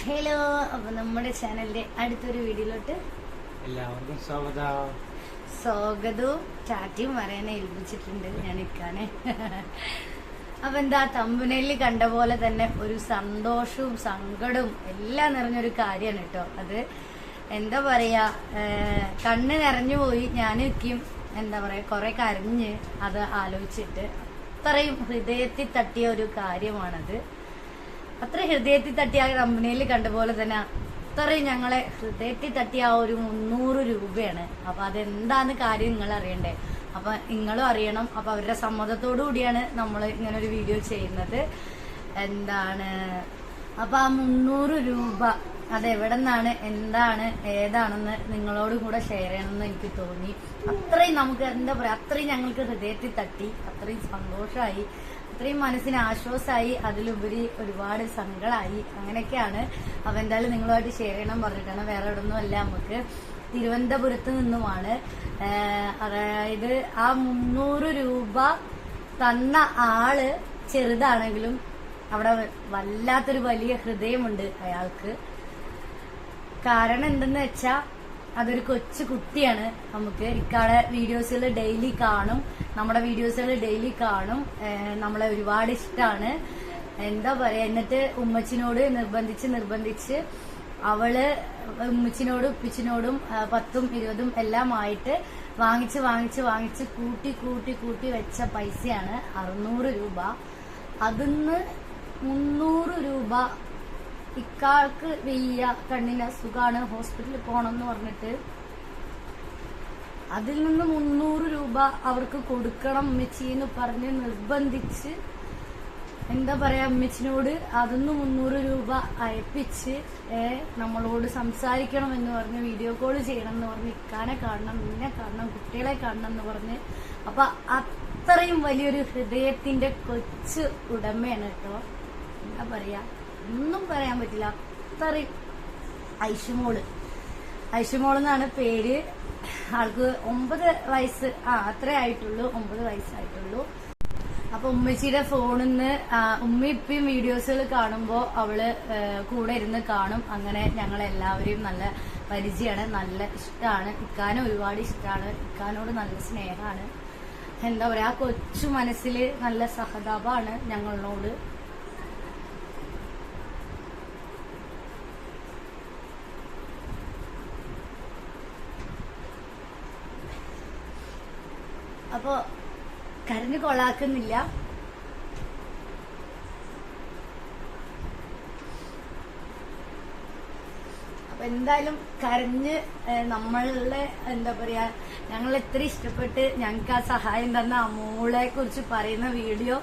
Hello, അപ്പൊ നമ്മുടെ ചാനലിന്റെ അടുത്തൊരു വീഡിയോയിലോട്ട് എല്ലാവർക്കും സ്വാഗതവും ടാറ്റയും പറയാനെ ഏൽപ്പിച്ചിട്ടുണ്ട് ഞാൻ ഇക്കാനെ. അപ്പൊ എന്താ തമ്പനയിൽ കണ്ട പോലെ തന്നെ ഒരു സന്തോഷവും സങ്കടവും എല്ലാം നിറഞ്ഞൊരു കാര്യമാണ് കേട്ടോ. അത് എന്താ പറയാ, കണ്ണ് നിറഞ്ഞു പോയി. ഞാനും എന്താ പറയാ കുറെ കരഞ്ഞ് അത് ആലോചിച്ചിട്ട്. അത്രയും ഹൃദയത്തിൽ തട്ടിയ ഒരു കാര്യമാണത്. അത്ര ഹൃദയത്തിൽ തട്ടിയ കമ്പനിയിൽ കണ്ട പോലെ തന്നെ അത്രയും ഞങ്ങളെ ഹൃദയത്തിൽ തട്ടിയ ആ ഒരു 300 രൂപയാണ്. അപ്പൊ അതെന്താന്ന് കാര്യം നിങ്ങൾ അറിയണ്ടേ? അപ്പൊ നിങ്ങളും അറിയണം. അപ്പൊ അവരുടെ സമ്മതത്തോടു കൂടിയാണ് നമ്മൾ ഇങ്ങനെ ഒരു വീഡിയോ ചെയ്യുന്നത്. എന്താണ് അപ്പൊ ആ 300 രൂപ അതെവിടെ നിന്നാണ്, എന്താണ്, ഏതാണെന്ന് നിങ്ങളോടും കൂടെ ഷെയർ ചെയ്യണമെന്ന് എനിക്ക് തോന്നി. അത്രയും നമുക്ക് എന്താ പറയാ, അത്രയും ഞങ്ങൾക്ക് ഹൃദയത്തിൽ തട്ടി, അത്രയും സന്തോഷമായി, അത്രയും മനസ്സിന് ആശ്വാസമായി, അതിലുപരി ഒരുപാട് സങ്കടമായി. അങ്ങനെയൊക്കെയാണ്. അപ്പൊ എന്തായാലും നിങ്ങളുമായിട്ട് ഷെയർ ചെയ്യണം പറഞ്ഞിട്ടാണ്. വേറെ എവിടെ നിന്നും അല്ല, നമുക്ക് തിരുവനന്തപുരത്ത് നിന്നുമാണ്. അതായത് ആ 300 രൂപ തന്ന ആള് ചെറുതാണെങ്കിലും അവിടെ വല്ലാത്തൊരു വലിയ ഹൃദയമുണ്ട് അയാൾക്ക്. കാരണം എന്തെന്ന് വെച്ചാ അതൊരു കൊച്ചു കുട്ടിയാണ്. നമുക്ക് ഇക്കാടെ വീഡിയോസുകൾ ഡെയിലി കാണും, നമ്മുടെ വീഡിയോസുകൾ ഡെയിലി കാണും. നമ്മളെ ഒരുപാട് ഇഷ്ടമാണ്. എന്താ പറയാ, എന്നിട്ട് ഉമ്മച്ചിനോട് നിർബന്ധിച്ച് അവള് ഉമ്മച്ചിനോടും ഉപ്പിച്ചിനോടും 10ഉം 20ഉം എല്ലാം ആയിട്ട് വാങ്ങിച്ച് കൂട്ടി വെച്ച പൈസയാണ് 600 രൂപ. അതിന്ന് 300 രൂപ ഇക്കാൾക്ക് വെയ്യ, കണ്ണിന് അസുഖാണ്, ഹോസ്പിറ്റലിൽ പോണം എന്ന് പറഞ്ഞിട്ട് അതിൽ നിന്ന് 300 രൂപ അവർക്ക് കൊടുക്കണം അമ്മച്ചിന്ന് പറഞ്ഞ് നിർബന്ധിച്ച്, എന്താ പറയാ, അമ്മച്ചിനോട് അതൊന്ന് 300 രൂപ അയപ്പിച്ച് നമ്മളോട് സംസാരിക്കണം എന്ന് പറഞ്ഞ്, വീഡിയോ കോൾ ചെയ്യണം എന്ന് പറഞ്ഞ്, ഇക്കാനെ കാണണം, നിന്നെ കാണണം, കുട്ടികളെ കാണണം എന്ന് പറഞ്ഞ്. അപ്പൊ അത്രയും വലിയൊരു ഹൃദയത്തിന്റെ കൊച്ചു ഉടമയാണ് കേട്ടോ. എന്താ പറയാ, ഒന്നും പറയാൻ പറ്റില്ല. അത്രയും ഐഷുമോൾ എന്നാണ് പേര്. ആൾക്ക് 9 വയസ്സ് അത്രേ ആയിട്ടുള്ളൂ, 9 വയസ്സായിട്ടുള്ളൂ. അപ്പൊ ഉമ്മച്ചിയുടെ ഫോണിൽ നിന്ന് ഉമ്മയും വീഡിയോസുകൾ കാണുമ്പോ അവള് കൂടെ ഇരുന്ന് കാണും. അങ്ങനെ ഞങ്ങളെല്ലാവരെയും നല്ല പരിചയമാണ്, നല്ല ഇഷ്ടമാണ്. ഇക്കാനും ഒരുപാട് ഇഷ്ടമാണ്, ഇക്കാനോട് നല്ല സ്നേഹമാണ്. എന്താ പറയാ, ആ കൊച്ചു മനസ്സിൽ നല്ല സഹതാപമാണ് ഞങ്ങളോട്. അപ്പൊ കരഞ്ഞ് കൊളാക്കുന്നില്ല. അപ്പൊ എന്തായാലും കരഞ്ഞ് നമ്മളുടെ എന്താ പറയാ, ഞങ്ങൾ എത്ര ഇഷ്ടപ്പെട്ട് ഞങ്ങൾക്ക് ആ സഹായം തന്ന അമ്മൂളെ കുറിച്ച് പറയുന്ന വീഡിയോ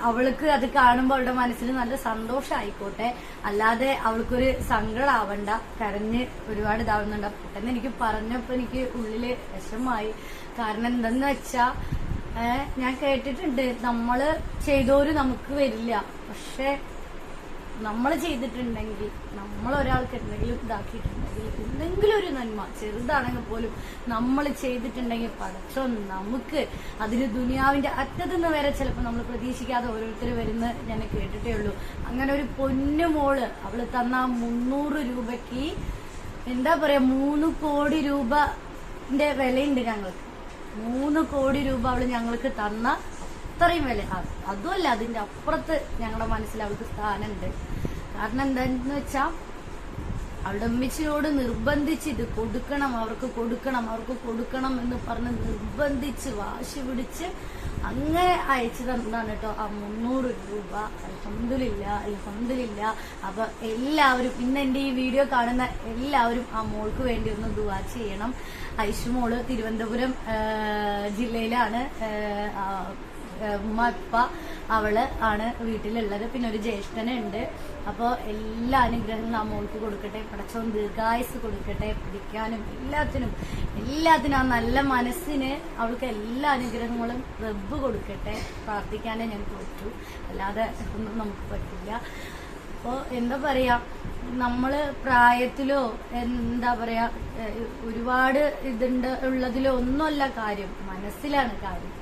അവൾക്ക് അത് കാണുമ്പോൾ അവളുടെ മനസ്സിൽ നല്ല സന്തോഷമായിക്കോട്ടെ, അല്ലാതെ അവൾക്കൊരു സങ്കടമാവണ്ട. കരഞ്ഞ് ഒരുപാട് ഇതാവുന്നുണ്ട്. പെട്ടെന്ന് എനിക്ക് പറഞ്ഞപ്പോ എനിക്ക് ഉള്ളില് വിഷമമായി. കാരണം എന്തെന്ന് വെച്ചാ, ഞാൻ കേട്ടിട്ടുണ്ട് നമ്മള് ചെയ്തോര് നമുക്ക് വരില്ല, പക്ഷെ നമ്മൾ ചെയ്തിട്ടുണ്ടെങ്കിൽ, നമ്മൾ ഒരാൾക്ക് എന്തെങ്കിലും ഇതാക്കിയിട്ടുണ്ടെങ്കിൽ, എന്തെങ്കിലും ഒരു നന്മ ചെറുതാണെങ്കിൽ പോലും നമ്മൾ ചെയ്തിട്ടുണ്ടെങ്കിൽ പടച്ചോ നമുക്ക് അതിന് ദുനിയാവിന്റെ അറ്റത്തുനിന്ന് വരെ ചിലപ്പോൾ നമ്മൾ പ്രതീക്ഷിക്കാതെ ഓരോരുത്തർ വരുന്ന ഞാൻ കേട്ടിട്ടേ ഉള്ളൂ. അങ്ങനെ ഒരു പൊന്നുമോള് അവള് തന്ന 300 രൂപയ്ക്ക് എന്താ പറയാ, 3 കോടി രൂപന്റെ വിലയുണ്ട് ഞങ്ങൾക്ക്. 3 കോടി രൂപ അവള് ഞങ്ങൾക്ക് തന്ന അത്രയും വില. അതുമല്ല, അതിന്റെ അപ്പുറത്ത് ഞങ്ങളുടെ മനസ്സിൽ അവൾക്ക് സ്ഥാനമുണ്ട്. കാരണം എന്താന്ന് വെച്ചാ, അവളുടെ അമ്മച്ചിനോട് നിർബന്ധിച്ച് ഇത് കൊടുക്കണം, അവർക്ക് കൊടുക്കണം എന്ന് പറഞ്ഞ് നിർബന്ധിച്ച് വാശി പിടിച്ച് അങ്ങനെ അയച്ചു തന്നതാണ് കേട്ടോ ആ 300 രൂപ. അൽഹംദുലില്ലാ. അപ്പൊ എല്ലാവരും, ഇന്ന് എന്റെ ഈ വീഡിയോ കാണുന്ന എല്ലാവരും ആ മോൾക്ക് വേണ്ടി ഒന്ന് ദുആ ചെയ്യണം. ഐഷുമോള് തിരുവനന്തപുരം ജില്ലയിലാണ്. ഉമ്മ ഇപ്പ അവള് ആണ് വീട്ടിലുള്ളത്. പിന്നെ ഒരു ജ്യേഷ്ഠനുണ്ട്. അപ്പൊ എല്ലാ അനുഗ്രഹങ്ങളും ആ മോൾക്ക് കൊടുക്കട്ടെ. പടച്ചോൻ ദീർഘായുസ് കൊടുക്കട്ടെ, പഠിക്കാനും എല്ലാത്തിനും ആ നല്ല മനസ്സിന് അവൾക്ക് എല്ലാ അനുഗ്രഹങ്ങളും റബ്ബ് കൊടുക്കട്ടെ. പ്രാർത്ഥിക്കാനേ ഞങ്ങൾക്ക് പറ്റൂ, അല്ലാതെ ഒന്നും നമുക്ക് പറ്റില്ല. അപ്പോ എന്താ പറയാ, നമ്മള് പ്രായത്തിലോ എന്താ പറയാ ഒരുപാട് ഉള്ളതിലോ ഒന്നുമല്ല കാര്യം, മനസ്സിലാണ് കാര്യം.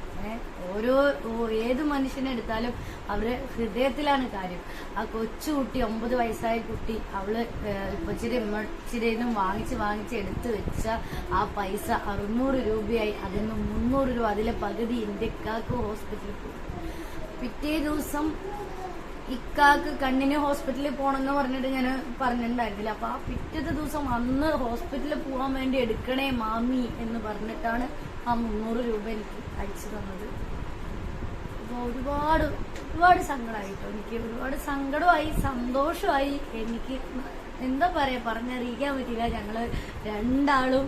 ഏത് മനുഷ്യനെ എടുത്താലും അവരുടെ ഹൃദയത്തിലാണ് കാര്യം. ആ കൊച്ചുകുട്ടി 9 വയസ്സായ കുട്ടി അവള് ഇപ്പച്ചിരിന്നും വാങ്ങിച്ച് എടുത്തു വെച്ച ആ പൈസ 600 രൂപയായി. അതിന് 300 രൂപ, അതിലെ പകുതി ഇന്ത്യക്കാർക്ക് ഹോസ്പിറ്റലിൽ പോയി. പിറ്റേ ദിവസം ഇക്കാക്ക് കണ്ണിന് ഹോസ്പിറ്റലിൽ പോകണമെന്ന് പറഞ്ഞിട്ട് ഞാൻ പറഞ്ഞിട്ടുണ്ടായിരുന്നില്ല. അപ്പൊ ആ പിറ്റത്തെ ദിവസം അന്ന് ഹോസ്പിറ്റലിൽ പോകാൻ വേണ്ടി എടുക്കണേ മാമി എന്ന് പറഞ്ഞിട്ടാണ് ആ 300 രൂപ എനിക്ക് അയച്ചു തന്നത്. അപ്പൊ ഒരുപാട് സങ്കടമായിട്ടോ. എനിക്ക് ഒരുപാട് സങ്കടമായി, സന്തോഷമായി. എനിക്ക് എന്താ പറയാ, പറഞ്ഞറിയിക്കാൻ പറ്റില്ല. ഞങ്ങള് രണ്ടാളും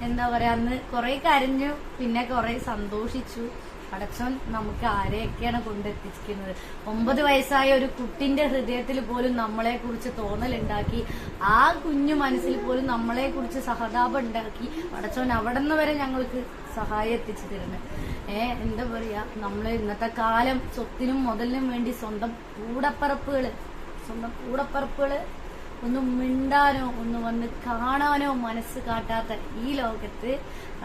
എന്താ പറയാ, അന്ന് കുറെ കരഞ്ഞു, പിന്നെ കുറെ സന്തോഷിച്ചു. പടച്ചോൻ നമുക്ക് ആരെയൊക്കെയാണ് കൊണ്ടെത്തിച്ചിരിക്കുന്നത്. 9 വയസ്സായ ഒരു കുട്ടിന്റെ ഹൃദയത്തിൽ പോലും നമ്മളെ കുറിച്ച് തോന്നലുണ്ടാക്കി, ആ കുഞ്ഞു മനസ്സിൽ പോലും നമ്മളെ കുറിച്ച് സഹതാപം ഉണ്ടാക്കി പടച്ചോൻ അവിടെ നിന്ന് വരെ ഞങ്ങൾക്ക് സഹായം എത്തിച്ചു തരുന്നത്. എന്താ പറയാ, നമ്മള് ഇന്നത്തെ കാലം സ്വത്തിനും മുതലിനും വേണ്ടി സ്വന്തം കൂടപ്പറപ്പുകള് ഒന്ന് മിണ്ടാനോ ഒന്ന് വന്ന് കാണാനോ മനസ്സ് കാട്ടാത്ത ഈ ലോകത്ത്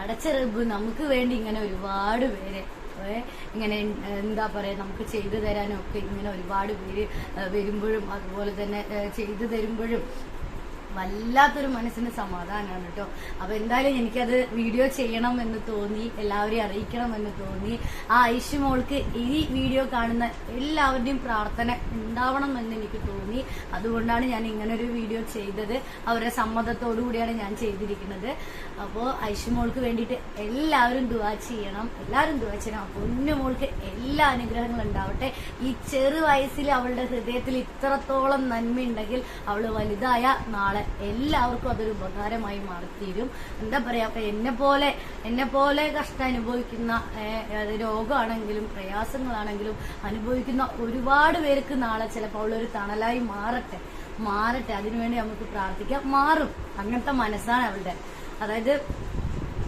അടച്ച റബ്ബ് നമുക്ക് വേണ്ടി ഇങ്ങനെ ഒരുപാട് പേരെ ഇങ്ങനെ എന്താ പറയാ നമുക്ക് ചെയ്തു തരാനും ഒക്കെ ഇങ്ങനെ ഒരുപാട് പേര് വരുമ്പോഴും അതുപോലെ തന്നെ ചെയ്തു തരുമ്പോഴും വല്ലാത്തൊരു മനസ്സിന് സമാധാനമാണ് കേട്ടോ. അപ്പൊ എന്തായാലും എനിക്കത് വീഡിയോ ചെയ്യണം എന്ന് തോന്നി, എല്ലാവരെയും അറിയിക്കണം എന്ന് തോന്നി. ആ ഐഷു മോൾക്ക് ഈ വീഡിയോ കാണുന്ന എല്ലാവരുടെയും പ്രാർത്ഥന ഉണ്ടാവണം എന്ന് എനിക്ക് തോന്നി. അതുകൊണ്ടാണ് ഞാൻ ഇങ്ങനൊരു വീഡിയോ ചെയ്തത്. അവരുടെ സമ്മതത്തോടു കൂടിയാണ് ഞാൻ ചെയ്തിരിക്കുന്നത്. അപ്പോ ഐഷു മോൾക്ക് വേണ്ടിയിട്ട് എല്ലാവരും ദുആ ചെയ്യണം, അപ്പൊ പൊന്നു മോൾക്ക് എല്ലാ അനുഗ്രഹങ്ങളും ഉണ്ടാവട്ടെ. ഈ ചെറു വയസ്സിൽ അവളുടെ ഹൃദയത്തിൽ ഇത്രത്തോളം നന്മയുണ്ടെങ്കിൽ അവള് വലുതായ നാളെ എല്ലാവർക്കും അതൊരു ഉപകാരമായി മാറിത്തീരും. എന്താ പറയാ, അപ്പൊ എന്നെ പോലെ കഷ്ടം അനുഭവിക്കുന്ന രോഗമാണെങ്കിലും പ്രയാസങ്ങളാണെങ്കിലും അനുഭവിക്കുന്ന ഒരുപാട് പേർക്ക് നാളെ ചിലപ്പോൾ അവളൊരു തണലായി മാറട്ടെ. അതിനുവേണ്ടി നമുക്ക് പ്രാർത്ഥിക്കാം. മാറും, അങ്ങനത്തെ മനസ്സാണ് അവളുടെ. അതായത്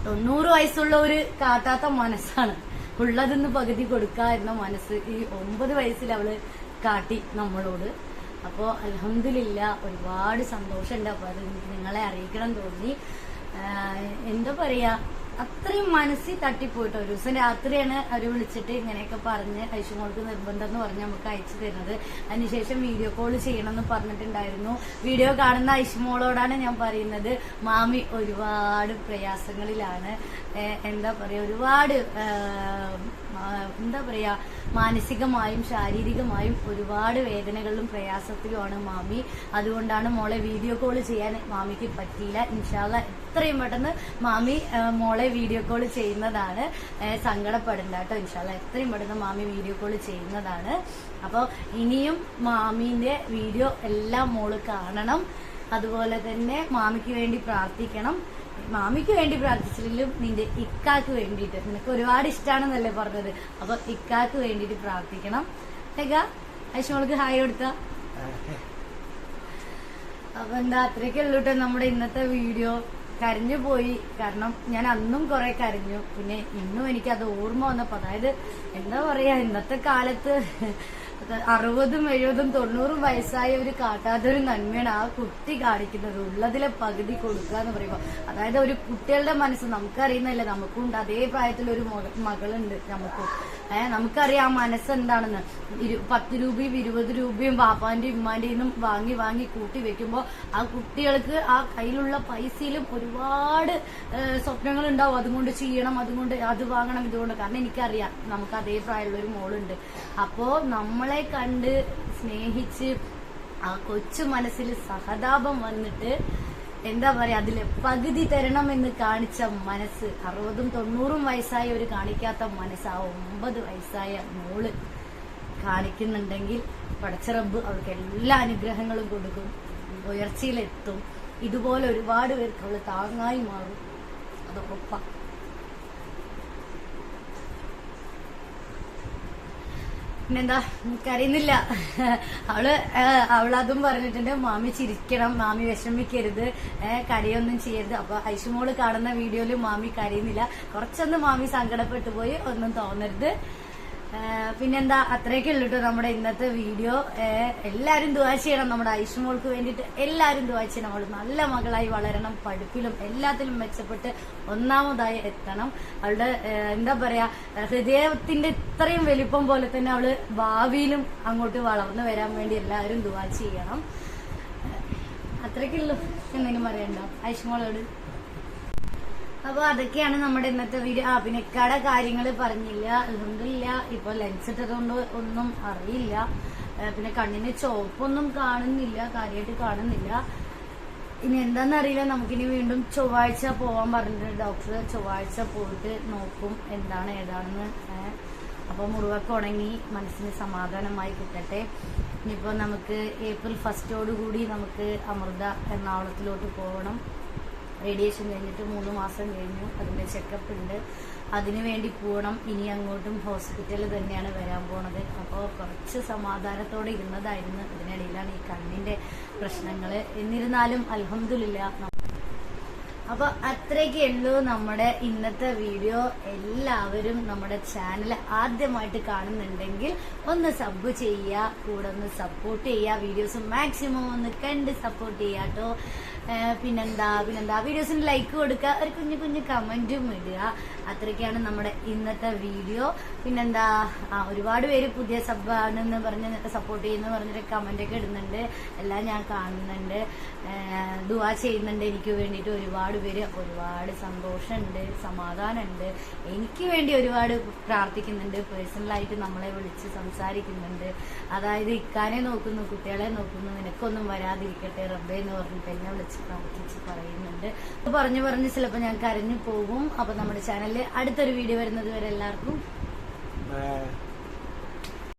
90 വയസ്സുള്ള ഒരു കാട്ടാത്ത മനസ്സാണ്, ഉള്ളതെന്ന് പകുതി കൊടുക്കാതിരുന്ന മനസ്സ് ഈ 9 വയസ്സിൽ അവള് കാട്ടി നമ്മളോട്. അപ്പോ അൽഹംദുലില്ലാ ഒരുപാട് സന്തോഷമുണ്ട്. അപ്പൊ അത് നിങ്ങളെ അറിയിക്കണം തോന്നി. എന്താ പറയാ, അത്രയും മനസ്സിൽ തട്ടിപ്പോയിട്ടോ. ഒരു ദിവസം രാത്രിയാണ് അവർ വിളിച്ചിട്ട് ഇങ്ങനെയൊക്കെ പറഞ്ഞ് ഐഷുമോൾക്ക് നിർബന്ധം എന്ന് പറഞ്ഞ് നമുക്ക് അയച്ചു തരുന്നത്. അതിനുശേഷം വീഡിയോ കോൾ ചെയ്യണം എന്ന് പറഞ്ഞിട്ടുണ്ടായിരുന്നു. വീഡിയോ കാണുന്ന ഐഷുമോളോടാണ് ഞാൻ പറയുന്നത്, മാമി ഒരുപാട് പ്രയാസങ്ങളിലാണ്. എന്താ പറയാ, ഒരുപാട് മാനസികമായും ശാരീരികമായും ഒരുപാട് വേദനകളിലും പ്രയാസത്തിലുമാണ് മാമി. അതുകൊണ്ടാണ് മോളെ വീഡിയോ കോൾ ചെയ്യാൻ മാമിക്ക് പറ്റിയില്ല. ഇൻഷാ അല്ലാഹ് എത്രയും പെട്ടെന്ന് മാമി മോളെ വീഡിയോ കോൾ ചെയ്യുന്നതാണ്. സങ്കടപ്പെടണ്ട കേട്ടോ. ഇൻഷാ അല്ലാഹ് എത്രയും പെട്ടെന്ന് മാമി വീഡിയോ കോൾ ചെയ്യുന്നതാണ്. അപ്പൊ ഇനിയും മാമീന്റെ വീഡിയോ എല്ലാം മോള് കാണണം. അതുപോലെ തന്നെ മാമിക്ക് വേണ്ടി പ്രാർത്ഥിക്കണം. മാമിക്ക് വേണ്ടി പ്രാർത്ഥിച്ചില്ലെങ്കിലും നിന്റെ ഇക്കാക്ക് വേണ്ടിയിട്ട്, നിനക്ക് ഒരുപാട് ഇഷ്ടമാണെന്നല്ലേ പറഞ്ഞത്, അപ്പൊ ഇക്കാക്ക് വേണ്ടിയിട്ട് പ്രാർത്ഥിക്കണം. ഐഷുമോൾക്ക് ഹായ് കൊടുത്ത. അപ്പൊ എന്താ, അത്രയൊക്കെ ഉള്ളൂ കേട്ടോ നമ്മുടെ ഇന്നത്തെ വീഡിയോ. കരഞ്ഞു പോയി, കാരണം ഞാൻ അന്നും കുറെ കരഞ്ഞു. പിന്നെ ഇന്നും എനിക്കത് ഓർമ്മ വന്നപ്പോ, അതായത് എന്താ പറയാ, ഇന്നത്തെ കാലത്ത് 60, 70, 90 വയസ്സായവര് കാട്ടാത്തൊരു നന്മയാണ് ആ കുട്ടി കാണിക്കുന്നത്. ഉള്ളതിലെ പകുതി കൊടുക്കുക എന്ന് പറയുമ്പോ, അതായത് ഒരു കുട്ടികളുടെ മനസ്സ് നമുക്കറിയുന്നില്ല. നമുക്കുണ്ട് അതേ പ്രായത്തിലൊരു മകളുണ്ട് നമുക്കും. നമുക്കറിയാം ആ മനസ്സെന്താണെന്ന്. 10 രൂപയും 20 രൂപയും പാപ്പാന്റെയും ഉമ്മാന്റെയും വാങ്ങി കൂട്ടി വെക്കുമ്പോ ആ കുട്ടികൾക്ക് ആ കയ്യിലുള്ള പൈസയിലും ഒരുപാട് സ്വപ്നങ്ങൾ ഉണ്ടാവും. അതുകൊണ്ട് ചെയ്യണം, അതുകൊണ്ട് അത് വാങ്ങണം, ഇതുകൊണ്ട്. കാരണം എനിക്കറിയാം നമുക്ക് അതേ പ്രായമുള്ള ഒരു മോളുണ്ട്. അപ്പോ നമ്മളെ കണ്ട് സ്നേഹിച്ച് ആ കൊച്ചു മനസ്സിൽ സഹതാപം വന്നിട്ട് എന്താ പറയാ, അതില് പകുതി തരണമെന്ന് കാണിച്ച മനസ്സ് 60, 90 വയസ്സായ ഒരു കാണിക്കാത്ത മനസ്സ് ആ 9 വയസ്സായ മോള് കാണിക്കുന്നുണ്ടെങ്കിൽ പടച്ച റബ്ബ് അവൾക്ക് എല്ലാ അനുഗ്രഹങ്ങളും കൊടുക്കും, ഉയർച്ചയിലെത്തും. ഇതുപോലെ ഒരുപാട് പേർക്ക് അവള് താങ്ങായി മാറും. അത് ഉറപ്പാ. പിന്നെന്താ, കരയുന്നില്ല അവളതും പറഞ്ഞിട്ടുണ്ട്. മാമി ചിരിക്കണം, മാമി വിഷമിക്കരുത്, കരയൊന്നും ചെയ്യരുത്. അപ്പൊ ഐഷുമോള് കാണുന്ന വീഡിയോയില് മാമി കരയുന്നില്ല. കുറച്ചൊന്ന് മാമി സങ്കടപ്പെട്ടു പോയി, ഒന്നും തോന്നരുത്. പിന്നെന്താ, അത്രയൊക്കെ ഉള്ളൂ കേട്ടോ നമ്മുടെ ഇന്നത്തെ വീഡിയോ. എല്ലാരും ദുആ ചെയ്യണം, നമ്മുടെ ഐഷുമോൾക്ക് വേണ്ടിയിട്ട് എല്ലാരും ദുആ ചെയ്യണം. അവള് നല്ല മകളായി വളരണം, പഠിപ്പിലും എല്ലാത്തിലും മെച്ചപ്പെട്ട് ഒന്നാമതായി എത്തണം. അവളുടെ എന്താ പറയാ, ഹൃദയത്തിന്റെ ഇത്രയും വലിപ്പം പോലെ തന്നെ അവള് ഭാവിയിലും അങ്ങോട്ട് വളർന്നു വരാൻ വേണ്ടി എല്ലാവരും ദുആ ചെയ്യണം. അത്രയ്ക്കുള്ളൂ. എന്തെങ്കിലും പറയണ്ടോ ഐഷുമോളോട്? അപ്പൊ അതൊക്കെയാണ് നമ്മുടെ ഇന്നത്തെ വീഡിയോ. പിന്നെ ഇക്കടെ കാര്യങ്ങൾ പറഞ്ഞില്ല, അൽഹംദുലില്ലാ ഇപ്പൊ ലെൻസ് ഇട്ടതുകൊണ്ട് ഒന്നും അറിയില്ല. പിന്നെ കണ്ണിന് ചോപ്പൊന്നും കാണുന്നില്ല, കാര്യമായിട്ട് കാണുന്നില്ല. ഇനി എന്താന്നറിയില്ല. നമുക്കിനി വീണ്ടും ചൊവ്വാഴ്ച പോവാൻ പറഞ്ഞിട്ടുണ്ട് ഡോക്ടർ. ചൊവ്വാഴ്ച പോയിട്ട് നോക്കും എന്താണ് ഏതാണെന്ന്. അപ്പൊ മുറിവൊക്കെ ഉണങ്ങി മനസ്സിന് സമാധാനമായി കിട്ടട്ടെ. ഇനിയിപ്പോ നമുക്ക് ഏപ്രിൽ 1 കൂടി നമുക്ക് അമൃത എറണാകുളത്തിലോട്ട് പോകണം. റേഡിയേഷൻ കഴിഞ്ഞിട്ട് 3 മാസം കഴിഞ്ഞു. അതിന്റെ ചെക്കപ്പ് ഉണ്ട്, അതിനു വേണ്ടി പോകണം. ഇനി അങ്ങോട്ടും ഹോസ്പിറ്റലിൽ തന്നെയാണ് വരാൻ പോണത്. അപ്പോൾ കുറച്ച് സമാധാനത്തോടെ ഇരുന്നതായിരുന്നു. ഇതിനിടയിലാണ് ഈ കണ്ണിന്റെ പ്രശ്നങ്ങൾ. എന്നിരുന്നാലും അൽഹംദുലില്ലാ. അപ്പൊ അത്രയൊക്കെ ഉള്ളൂ നമ്മുടെ ഇന്നത്തെ വീഡിയോ. എല്ലാവരും നമ്മുടെ ചാനൽ ആദ്യമായിട്ട് കാണുന്നുണ്ടെങ്കിൽ ഒന്ന് സബ് ചെയ്യുക, കൂടെ ഒന്ന് സപ്പോർട്ട് ചെയ്യുക. വീഡിയോസ് മാക്സിമം ഒന്ന് കണ്ട് സപ്പോർട്ട് ചെയ്യുക കേട്ടോ. പിന്നെന്താ വീഡിയോസിന് ലൈക്ക് കൊടുക്കുക, ഒരു കുഞ്ഞു കമന്റും ഇടുക. അത്രയ്ക്കാണ് നമ്മുടെ ഇന്നത്തെ വീഡിയോ. പിന്നെന്താ, ഒരുപാട് പേര് പുതിയ സബ് ആണെന്ന് പറഞ്ഞ് സപ്പോർട്ട് ചെയ്യുന്ന പറഞ്ഞിട്ട് കമന്റ് ഒക്കെ ഇടുന്നുണ്ട്. എല്ലാം ഞാൻ കാണുന്നുണ്ട്, ദുആ ചെയ്യുന്നുണ്ട് എനിക്ക് വേണ്ടിയിട്ട് ഒരുപാട് പേര്. ഒരുപാട് സന്തോഷമുണ്ട്, സമാധാനമുണ്ട്. എനിക്ക് വേണ്ടി ഒരുപാട് പ്രാർത്ഥിക്കുന്നുണ്ട്. പേഴ്സണലായിട്ട് നമ്മളെ വിളിച്ച് സംസാരിക്കുന്നുണ്ട്. അതായത് ഇക്കാനെ നോക്കുന്നു, കുട്ടികളെ നോക്കുന്നു, നിനക്കൊന്നും വരാതിരിക്കട്ടെ റബ്ബേ എന്ന് പറഞ്ഞിട്ട് എന്നെ വിളിച്ച് പ്രാർത്ഥിച്ച് പറയുന്നുണ്ട്. പറഞ്ഞ് ചിലപ്പോൾ ഞാൻ കരഞ്ഞു പോകും. അപ്പൊ നമ്മുടെ ചാനലിൽ അടുത്തൊരു വീഡിയോ വരുന്നത് വരെ എല്ലാവർക്കും